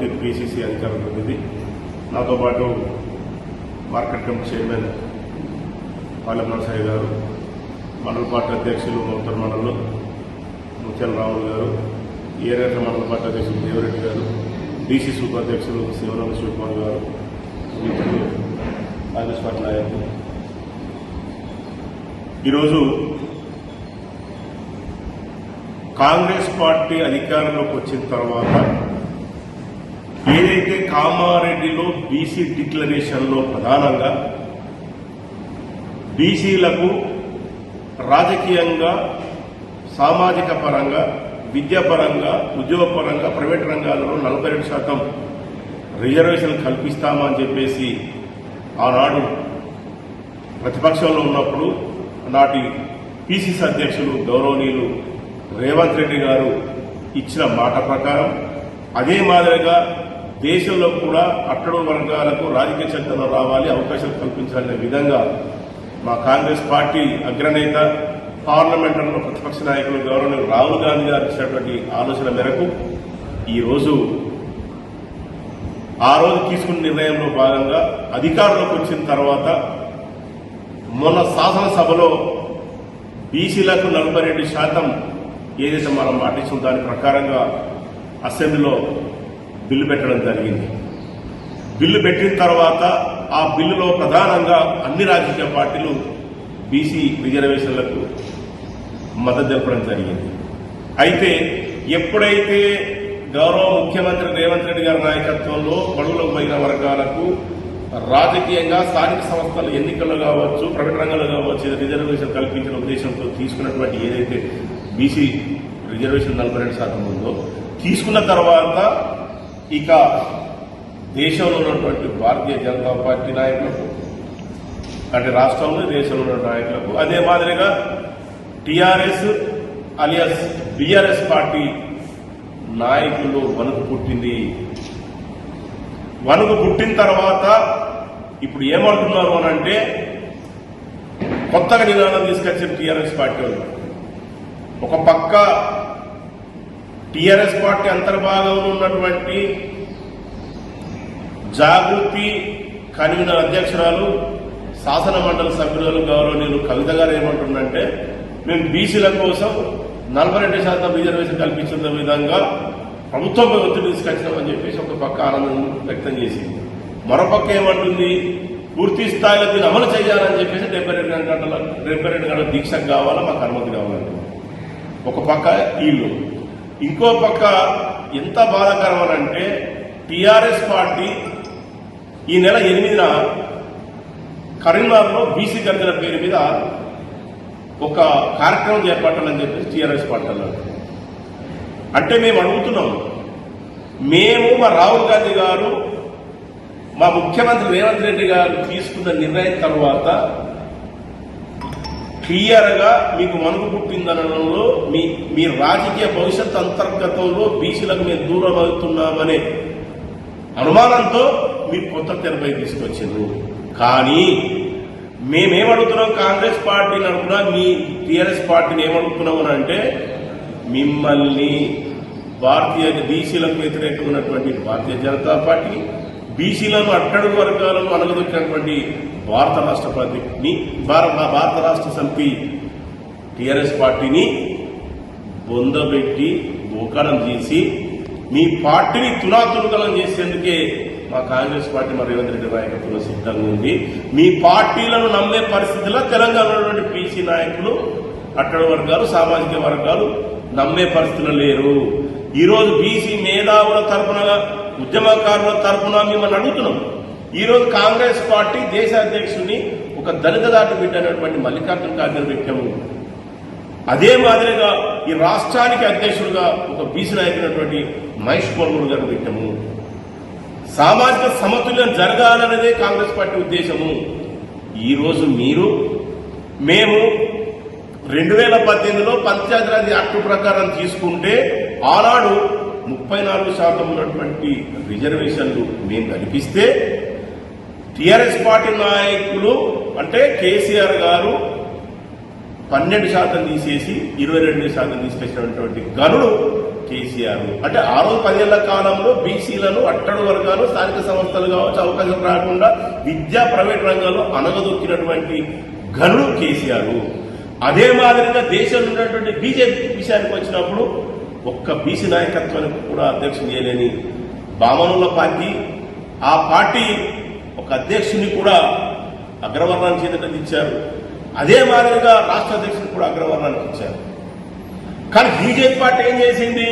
ఉన్నటువంటి పిసిసి అధికార ప్రతినిధి, నాతో పాటు market committee chairman Palem Narasaiah గారు, మండల పార్టీ అధ్యక్షులు ఉత్తర మండలంలో ముత్యాల రాములు గారు, ఏరేట్ల మండల పార్టీ అధ్యక్షులు దేవరెడ్డి గారు, డిసిసి ఉపాధ్యక్షులు శివరామ శివకుమార్ గారు, మిత్రులు కాంగ్రెస్ పార్టీ నాయకులు, ఈరోజు కాంగ్రెస్ పార్టీ అధికారంలోకి వచ్చిన తర్వాత ఏదైతే కామారెడ్డిలో బీసీ డిక్లరేషన్లో ప్రధానంగా బీసీలకు రాజకీయంగా, సామాజిక పరంగా, విద్యాపరంగా, ఉద్యోగపరంగా, ప్రైవేట్ రంగాల్లో 42% రిజర్వేషన్లు కల్పిస్తామని చెప్పేసి ఆనాడు ప్రతిపక్షంలో ఉన్నప్పుడు నాటి పిసిసి అధ్యక్షులు గౌరవనీయులు రేవంత్ రెడ్డి గారు ఇచ్చిన మాట ప్రకారం అదే మాదిరిగా దేశంలో కూడా అట్టడు వర్గాలకు రాజకీయ చట్టంలో రావాలి, అవకాశాలు కల్పించాలనే విధంగా మా కాంగ్రెస్ పార్టీ అగ్రనేత, పార్లమెంట్లో ప్రతిపక్ష నాయకులు గౌరవనీయులు రాహుల్ గాంధీ గారు ఇచ్చినటువంటి ఆలోచన మేరకు ఈరోజు ఆ రోజు తీసుకున్న నిర్ణయంలో భాగంగా అధికారంలోకి వచ్చిన తర్వాత మొన్న శాసనసభలో బీసీలకు 42% ఏదైతే మనం మాటించిన దాని ప్రకారంగా అసెంబ్లీలో బిల్లు పెట్టడం జరిగింది. బిల్లు పెట్టిన తర్వాత ఆ బిల్లులో ప్రధానంగా అన్ని రాజకీయ పార్టీలు బీసీ రిజర్వేషన్లకు మద్దతు తెలపడం జరిగింది. అయితే ఎప్పుడైతే గౌరవ ముఖ్యమంత్రి రేవంత్ రెడ్డి గారి నాయకత్వంలో బడుగులకు పోయిన వర్గాలకు రాజకీయంగా స్థానిక సంస్థల ఎన్నికల్లో కావచ్చు, ప్రైవేట్ రంగంలో కావచ్చు రిజర్వేషన్ కల్పించిన ఉద్దేశంతో తీసుకున్నటువంటి ఏదైతే బీసీ రిజర్వేషన్ 42% ఉందో తీసుకున్న తర్వాత ఇక దేశంలో ఉన్నటువంటి భారతీయ జనతా పార్టీ నాయకులకు, అంటే రాష్ట్రంలో దేశంలో ఉన్న నాయకులకు, అదే మాదిరిగా టీఆర్ఎస్ అలియాస్ బీఆర్ఎస్ పార్టీ నాయకులు వణుకు పుట్టింది. వణుకు పుట్టిన తర్వాత ఇప్పుడు ఏమంటున్నారు అనంటే కొత్తగా నినాదం తీసుకొచ్చిన టీఆర్ఎస్ పార్టీ వాళ్ళు. ఒక పక్క టీఆర్ఎస్ పార్టీ అంతర్భాగంలో ఉన్నటువంటి జాగృతి కన్వీనర్ అధ్యక్షురాలు, శాసన మండలి సభ్యురాలు గౌరవనీయులు కవిత గారు ఏమంటుందంటే మేము బీసీల కోసం 42% రిజర్వేషన్ కల్పించిన విధంగా ప్రభుత్వంపై ఒత్తిడి తీసుకొచ్చినామని చెప్పేసి ఒక పక్క ఆనందం వ్యక్తం చేసింది. మరోపక్క ఏమంటుంది, పూర్తి స్థాయిలో దీన్ని అమలు చేయాలని చెప్పేసి 72 గంటల దీక్షకు కావాలా, మాకు అనుమతి కావాలంటే ఒక పక్క వీళ్ళు. ఇంకో పక్క ఎంత బాధాకరం అంటే టీఆర్ఎస్ పార్టీ ఈ నెల 8న కరీంనగర్లో బీసీ గర్జన పేరు మీద ఒక కార్యక్రమం చేపట్టాలని చెప్పేసి టీఆర్ఎస్ పార్టీ అన్నారు. అంటే మేము అడుగుతున్నాం, మేము మా రాహుల్ గాంధీ గారు, మా ముఖ్యమంత్రి రేవంత్ రెడ్డి గారు తీసుకున్న నిర్ణయం తర్వాత క్లియర్గా మీకు మనుగు పుట్టిందనడంలో మీ రాజకీయ భవిష్యత్ అంతర్గతంలో బీసీలకు మేము దూరం అవుతున్నామనే అనుమానంతో మీరు కొత్త తెరపై తీసుకొచ్చారు. కానీ మేమేమడుగుతున్నాం, కాంగ్రెస్ పార్టీ నడుపున మీ టీఆర్ఎస్ పార్టీని ఏమడుగుతున్నామని అంటే మిమ్మల్ని భారతీయ బీసీలకు వ్యతిరేకమైనటువంటి భారతీయ జనతా పార్టీ, బీసీలను అట్టడుగు వర్గాలను అనగదొక్కినటువంటి భారత రాష్ట్ర సమితి టీఆర్ఎస్ పార్టీని బొందబెట్టి బోకారం చేసి మీ పార్టీని తునాతునకలం చేసేందుకే మా కాంగ్రెస్ పార్టీ మరి రేవంత్ రెడ్డి నాయకత్వంలో సిద్ధంగా ఉంది. మీ పార్టీలను నమ్మే పరిస్థితిలో తెలంగాణలో బీసీ నాయకులు, అట్టడు వర్గాలు, సామాజిక వర్గాలు నమ్మే పరిస్థితులు లేరు. ఈరోజు బీసీ మేధావుల తరఫున, ఉద్యమకారుల తరఫున మిమ్మల్ని అడుగుతున్నాం. ఈరోజు కాంగ్రెస్ పార్టీ దేశ అధ్యక్షుడిని ఒక దళిత దాటి బిడ్డ అయినటువంటి మల్లికార్జున ఖార్గే పెట్టాము. అదే మాదిరిగా ఈ రాష్ట్రానికి అధ్యక్షుడిగా ఒక బీసీ నాయకుడినటువంటి మహేష్ కుమార్ గారు పెట్టాము. సామాజిక సమతుల్యం జరగాలనేదే కాంగ్రెస్ పార్టీ ఉద్దేశము. ఈరోజు మేము 2018లో పంచాయతీరాజ్ యాక్ట్ ప్రకారం తీసుకుంటే ఆనాడు 34% ఉన్నటువంటి రిజర్వేషన్లు మేము కల్పిస్తే టీఆర్ఎస్ పార్టీ నాయకులు అంటే కేసీఆర్ గారు 12% తీసేసి 22% తీసుకొచ్చినటువంటి గనుడు కేసీఆర్. అంటే 6-10 ఏళ్ల కాలంలో బీసీలను అట్టడు వర్గాలు స్థానిక సంస్థలు కావచ్చు అవకాశం రాకుండా విద్యా ప్రైవేట్ రంగంలో అనగదొక్కినటువంటి ఘనుడు కేసీఆర్. అదే మాదిరిగా దేశంలో ఉన్నటువంటి బీజేపీ విషయానికి వచ్చినప్పుడు ఒక్క బీసీ నాయకత్వానికి కూడా అధ్యక్షుడు చేయలేని బామనుల పార్టీ, ఆ పార్టీ ఒక అధ్యక్షుని కూడా అగ్రవర్ణానికి చెందినది ఇచ్చారు. అదే మాదిరిగా రాష్ట్ర అధ్యక్షుని కూడా అగ్రవర్ణానికి ఇచ్చారు. కానీ బీజేపీ పార్టీ ఏం చేసింది?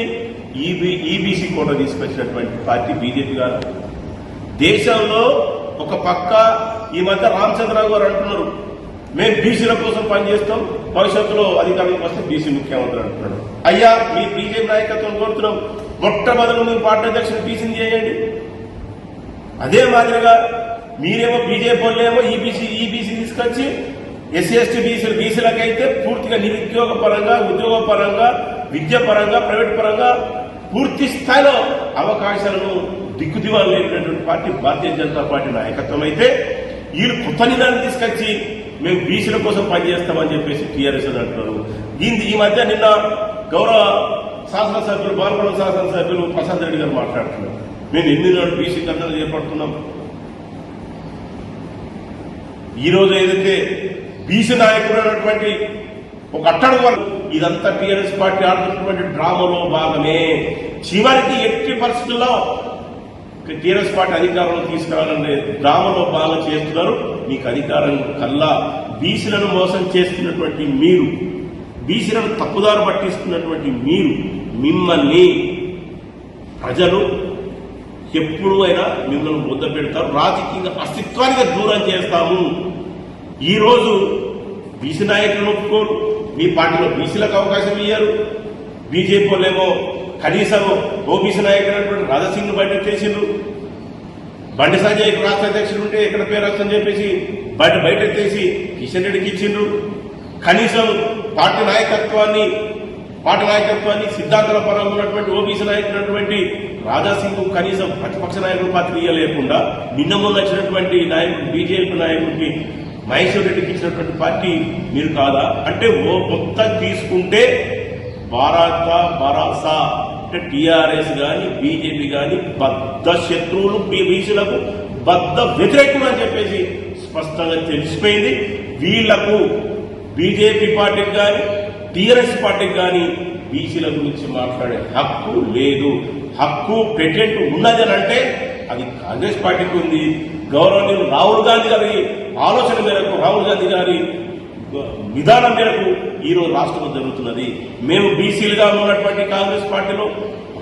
ఈబీసీ కోట తీసుకొచ్చినటువంటి పార్టీ బీజేపీ కాదు. దేశంలో ఒక పక్క ఈ మధ్య రామచంద్రరావు గారు అంటున్నారు, మేము బీసీల కోసం పనిచేస్తాం, భవిష్యత్తులో అధికారంలోకి వస్తే బీసీ ముఖ్యమంత్రి అంటున్నాడు. అయ్యా, మీ బీజేపీ నాయకత్వం కోరుతున్నాం, మొట్టమొదటి మీరు పార్టీ అధ్యక్షుడు బీసీని చేయండి. అదే మాదిరిగా మీరేమో బీజేపీ వాళ్ళేమో ఈబీసీ తీసుకొచ్చి ఎస్సీ ఎస్టీ బీసీలకైతే పూర్తిగా నిరుద్యోగ పరంగా, ఉద్యోగ పరంగా, విద్య పరంగా, ప్రైవేట్ పరంగా పూర్తి స్థాయిలో అవకాశాలను దిక్కుదివాలు లేనటువంటి పార్టీ భారతీయ జనతా పార్టీ నాయకత్వం అయితే, వీళ్ళు కొత్త నిదాన్ని తీసుకొచ్చి మేము బీసీల కోసం పనిచేస్తామని చెప్పేసి టీఆర్ఎస్ అంటున్నారు. ఈ మధ్య నిన్న గౌరవ శాసనసభ్యులు బాలకొండ శాసనసభ్యులు ప్రశాంత్ రెడ్డి గారు మాట్లాడుతున్నారు, మేము ఎన్ని నాడు బీసీ కర్ణలు చేపడుతున్నాం. ఈరోజు ఏదైతే బీసీ నాయకుడు అన్నటువంటి ఒక అట్టడు వరకు ఇదంతా టీఆర్ఎస్ పార్టీ ఆడుతున్నటువంటి డ్రామాలో భాగమే. చివరికి ఎట్టి పరిస్థితుల్లో టీఆర్ఎస్ పార్టీ అధికారంలో తీసుకురావాలనే డ్రామాలో బాగా చేస్తున్నారు. మీకు అధికారం కల్లా బీసీలను మోసం చేస్తున్నటువంటి మీరు, బీసీలను తప్పుదారు పట్టిస్తున్నటువంటి మీరు, మిమ్మల్ని ప్రజలు ఎప్పుడు అయినా మిమ్మల్ని ముద్ద పెడతారు, రాజకీయంగా అస్తిత్వానికి దూరం చేస్తాము. ఈరోజు బీసీ నాయకులను ఒప్పుకోరు, మీ పార్టీలో బీసీలకు అవకాశం ఇయ్యారు. బీజేపీ వాళ్ళేమో కనీసం ఓబీసీ నాయకుడు రాజాసింగ్ బయట చేసిండ్రు. బండి సంజయ్ రాష్ట్ర అధ్యక్షుడు ఉంటే ఎక్కడ పేరు వస్తుందని చెప్పేసి బయట ఎత్తేసి కిషన్ రెడ్డికి ఇచ్చిండ్రు. కనీసం పార్టీ నాయకత్వాన్ని సిద్ధాంతాల పరంగా ఉన్నటువంటి ఓబీసీ నాయకుడు రాజాసింగ్ కనీసం ప్రతిపక్ష నాయకుడు పాత్ర ఇయ్యలేకుండా నిన్న మొన్న వచ్చినటువంటి నాయకుడు బీజేపీ నాయకుడికి మహేశ్వర్ రెడ్డికి ఇచ్చినటువంటి పార్టీ మీరు కాదా? అంటే మొత్తం తీసుకుంటే భరాసా అంటే టీఆర్ఎస్ గాని బీజేపీ గాని బద్ద శత్రువులు, బీసీలకు బద్ద వ్యతిరేకులు అని చెప్పేసి స్పష్టంగా తెలిసిపోయింది. వీళ్లకు బీజేపీ పార్టీకి కానీ టీఆర్ఎస్ పార్టీకి కానీ బీసీల గురించి మాట్లాడే హక్కు లేదు. హక్కు పేటెంట్ ఉన్నది అని అంటే అది కాంగ్రెస్ పార్టీకి ఉంది. గౌరవనీయులు రాహుల్ గాంధీ గారి ఆలోచన మేరకు, రాహుల్ గాంధీ గారి విధానం మేరకు ఈరోజు రాష్ట్రంలో జరుగుతున్నది. మేము బీసీలుగా ఉన్నటువంటి కాంగ్రెస్ పార్టీలో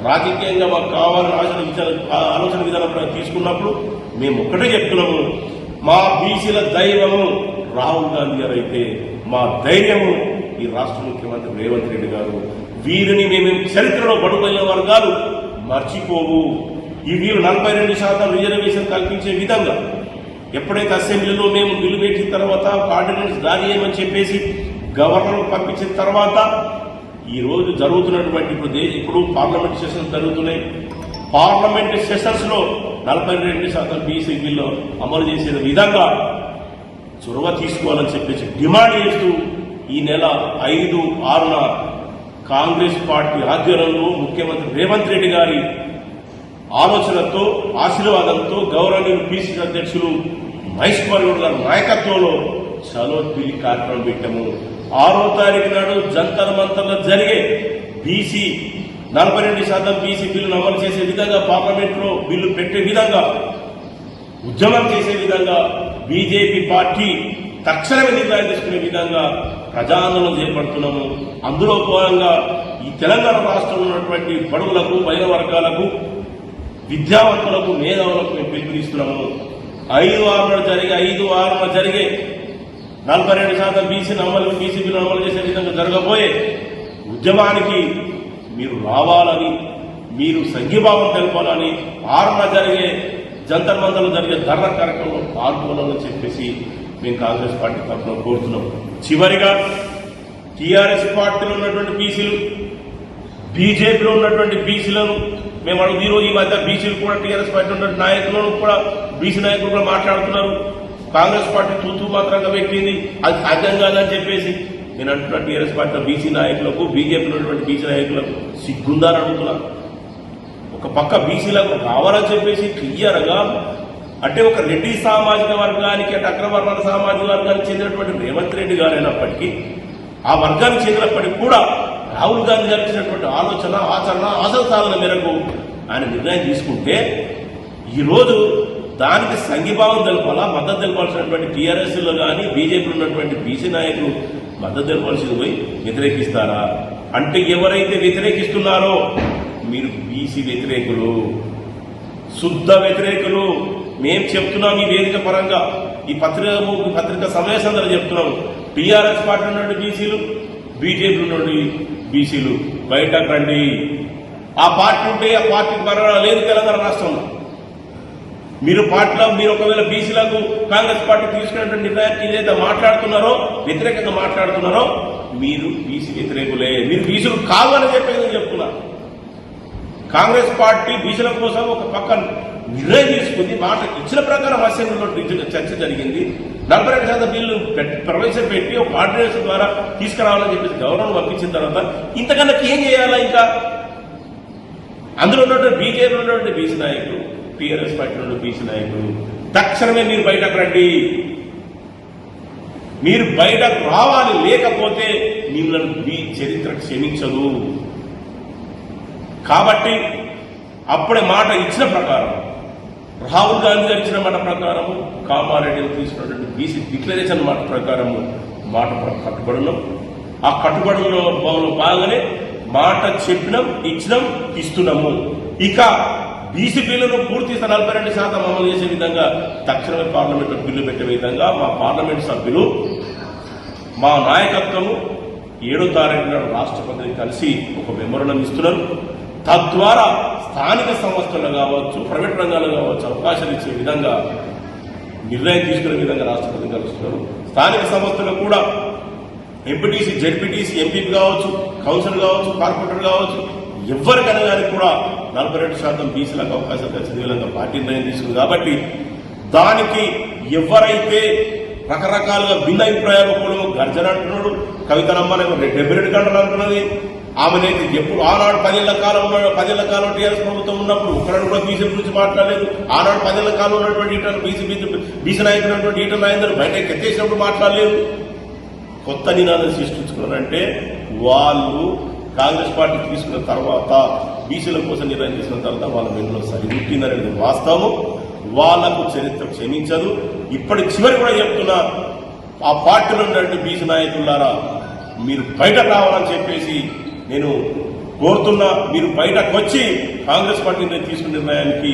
రాజకీయంగా మాకు కావాలని ఆలోచన విధానం తీసుకున్నప్పుడు మేము ఒక్కటే చెప్తున్నాము, మా బీసీల దైవము రాహుల్ గాంధీ గారు అయితే మా ధైర్యము ఈ రాష్ట్ర ముఖ్యమంత్రి రేవంత్ రెడ్డి గారు. వీరిని మేము చరిత్రలో బడుగైన వర్గాలు మర్చిపోవు. ఈ వీరు 42% రిజర్వేషన్ కల్పించే విధంగా ఎప్పుడైతే అసెంబ్లీలో మేము బిల్లు పెట్టిన తర్వాత ఆర్డినెన్స్ జారీ చేయమని చెప్పేసి గవర్నర్ పంపించిన తర్వాత ఈ రోజు జరుగుతున్నటువంటి ఇప్పుడు పార్లమెంట్ సెషన్స్ జరుగుతున్నాయి. పార్లమెంట్ సెషన్స్ లో 42% బీసీ బిల్లు అమలు చేసే విధంగా చొరవ తీసుకోవాలని చెప్పేసి డిమాండ్ చేస్తూ ఈ నెల 5-6న కాంగ్రెస్ పార్టీ ఆధ్వర్యంలో ముఖ్యమంత్రి రేవంత్ రెడ్డి గారి ఆలోచనతో, ఆశీర్వాదంతో గౌరవనీయులు పీసీ అధ్యక్షులు మహేష్ కుమార్ గౌడ్ గారి నాయకత్వంలో చలో ఢిల్లీ కార్యక్రమం పెట్టాము. 6వ తారీఖు నాడు జంతర్ మంతర్లో జరిగే బీసీ 42% బీసీ బిల్లును అమలు చేసే విధంగా, పార్లమెంట్ లో బిల్లు పెట్టే విధంగా, ఉద్యమం చేసే విధంగా బీజేపీ పార్టీ తక్షణమే నిర్ణయం తీసుకునే విధంగా ప్రజాందోళన చేపడుతున్నాము. అందులో భాగంగా ఈ తెలంగాణ రాష్ట్రంలో ఉన్నటువంటి బడుగులకు, బయలు వర్గాలకు, విద్యావంతులకు, మేధావులకు మేము పిలుపునిస్తున్నాము. 5-6న జరిగే 42% బీసీ బిల్లు అమలు చేసే విధంగా జరగబోయే ఉద్యమానికి మీరు రావాలని, మీరు సంఘీభావం తెలపాలని, 6న జరిగే జంతర్ మంతర్లో జరిగే ధర్నా కార్యక్రమంలో పాల్గొనాలని చెప్పేసి మేము కాంగ్రెస్ పార్టీ తరఫున కోరుతున్నాం. చివరిగా టీఆర్ఎస్ పార్టీలో ఉన్నటువంటి బీసీలు, బీజేపీలో ఉన్నటువంటి బీసీలను మేము అడుగు. ఈరోజు ఈ మధ్య బీసీలు కూడా టీఆర్ఎస్ పార్టీ ఉన్న నాయకులను కూడా బీసీ నాయకులు కూడా మాట్లాడుతున్నారు. కాంగ్రెస్ పార్టీ తూతూ మాత్రంగా పెట్టింది, అది సాధ్యం కాదని చెప్పేసి. నేను అంటున్నా టీఆర్ఎస్ పార్టీలో బీసీ నాయకులకు బీజేపీలో ఉన్నటువంటి బీసీ నాయకులకు సిగ్గుందా అని అడుగుతున్నా. ఒక పక్క బీసీలకు కావాలని చెప్పేసి క్లియర్గా అంటే ఒక రెడ్డి సామాజిక వర్గానికి అంటే అగ్రవర్ణాల సామాజిక వర్గానికి చెందినటువంటి రేవంత్ రెడ్డి గారు అయినప్పటికీ ఆ వర్గానికి చెందినప్పటికీ కూడా రాహుల్ గాంధీ గారు ఇచ్చినటువంటి ఆలోచన ఆచరణ ఆశల సాధన మేరకు ఆయన నిర్ణయం తీసుకుంటే ఈరోజు దానికి సంఘీభావం తెలపాలా మద్దతు తెలపాల్సినటువంటి టీఆర్ఎస్లో కానీ బీజేపీలో ఉన్నటువంటి బీసీ నాయకులు మద్దతు తెలపాల్సింది పోయి వ్యతిరేకిస్తారా? అంటే ఎవరైతే వ్యతిరేకిస్తున్నారో మీరు బీసీ వ్యతిరేకులు, శుద్ధ వ్యతిరేకులు. మేము చెప్తున్నాం ఈ వేదిక పరంగా ఈ పత్రిక సమావేశంలో చెప్తున్నాం. టీఆర్ఎస్ పార్టీ ఉన్నటువంటి బీసీలు బీజేపీ ఉన్నటువంటి బీసీలు బయటకు రండి. ఆ పార్టీ ఉంటే ఆ పార్టీకి మరణ లేదు తెలంగాణ రాష్ట్రంలో. మీరు ఒకవేళ బీసీలకు కాంగ్రెస్ పార్టీ తీసుకున్నటువంటి నిర్ణయానికి ఏదైతే మాట్లాడుతున్నారో వ్యతిరేకంగా మాట్లాడుతున్నారో మీరు బీసీ వ్యతిరేకులే. మీరు బీసీలు కాదు అని చెప్పేది చెప్తున్నారు. కాంగ్రెస్ పార్టీ బీసీల కోసం ఒక పక్క నిర్ణయం తీసుకుంది, మాట ఇచ్చిన ప్రకారం అసెంబ్లీలో చర్చ జరిగింది. 42% బిల్లు ప్రవేశపెట్టి ఒక ఆర్డినెన్స్ ద్వారా తీసుకురావాలని చెప్పేసి గవర్నర్ పంపించిన తర్వాత ఇంతకన్నా ఏం చేయాలా? ఇంకా అందులో ఉన్నటువంటి బీజేపీ ఉన్నటువంటి బీసీ నాయకులు టీఆర్ఎస్ పార్టీ ఉన్నటువంటి బీసీ నాయకులు తక్షణమే మీరు బయటకు రండి. మీరు బయటకు రావాలి, లేకపోతే మిమ్మల్ని మీ చరిత్ర క్షమించదు. కాబట్టి అప్పుడే మాట ఇచ్చిన ప్రకారం రాహుల్ గాంధీ గారు ఇచ్చిన మాట ప్రకారము కామారెడ్డిలో తీసుకున్నటువంటి బీసీ డిక్లరేషన్ మాట ప్రకారము మాట కట్టుబడున్నాం. ఆ కట్టుబడులో భాగంగానే మాట చెప్పినాం, ఇచ్చినాం, ఇస్తున్నాము. ఇక బీసీ బిల్లును పూర్తి 42% అమలు చేసే విధంగా తక్షణమే పార్లమెంట్లో బిల్లు పెట్టే విధంగా మా పార్లమెంట్ సభ్యులు మా నాయకత్వము 7వ తారీఖున రాష్ట్రపతిని కలిసి ఒక మెమోరండం ఇస్తున్నారు. తద్వారా స్థానిక సంస్థలు కావచ్చు, ప్రైవేట్ రంగాలు కావచ్చు అవకాశాలు ఇచ్చే విధంగా నిర్ణయం తీసుకునే విధంగా రాష్ట్రపతిని కలుస్తున్నారు. స్థానిక సంస్థలు కూడా ఎంపీటీసీ, జెడ్పీటీసీ, ఎంపీపీ కావచ్చు, కౌన్సిల్ కావచ్చు, కార్పొరేటర్ కావచ్చు, ఎవరికైనా కానీ కూడా 42% బీసీలకు అవకాశాలు కలిసే విధంగా పార్టీ నిర్ణయం తీసుకుంది. కాబట్టి దానికి ఎవరైతే రకరకాలుగా భిన్న అభిప్రాయాలు కూడా గర్జన అంటున్నాడు, కవితనమ్మని 72 గంటలు అంటున్నది. ఆమెనైతే ఎప్పుడు ఆనాడు 10 ఏళ్ల కాలం టీఆర్ఎస్ ప్రభుత్వం ఉన్నప్పుడు ఒకనాడు కూడా బీసీ గురించి మాట్లాడలేదు. ఆనాడు 10 ఏళ్ల కాలం ఉన్నటువంటి బీసీ నాయకులు ఉన్నటువంటి ఈటల రాజేందర్ బయటకు ఎత్తేసినప్పుడు మాట్లాడలేదు. కొత్త నినాదం సృష్టించుకున్నారంటే వాళ్ళు కాంగ్రెస్ పార్టీ తీసుకున్న తర్వాత బీసీల కోసం నిర్ణయం తీసుకున్న తర్వాత వాళ్ళ వెన్నులో సరిగుట్టిందనేది వాస్తవం. వాళ్లకు చరిత్ర క్షమించదు. ఇప్పటి చివరి కూడా చెప్తున్నా, ఆ పార్టీలో ఉన్నటువంటి బీసీ నాయకులారా మీరు బయటకు రావాలని చెప్పేసి నేను కోరుతున్నా. మీరు బయటకు వచ్చి కాంగ్రెస్ పార్టీ తీసుకున్న నిర్ణయానికి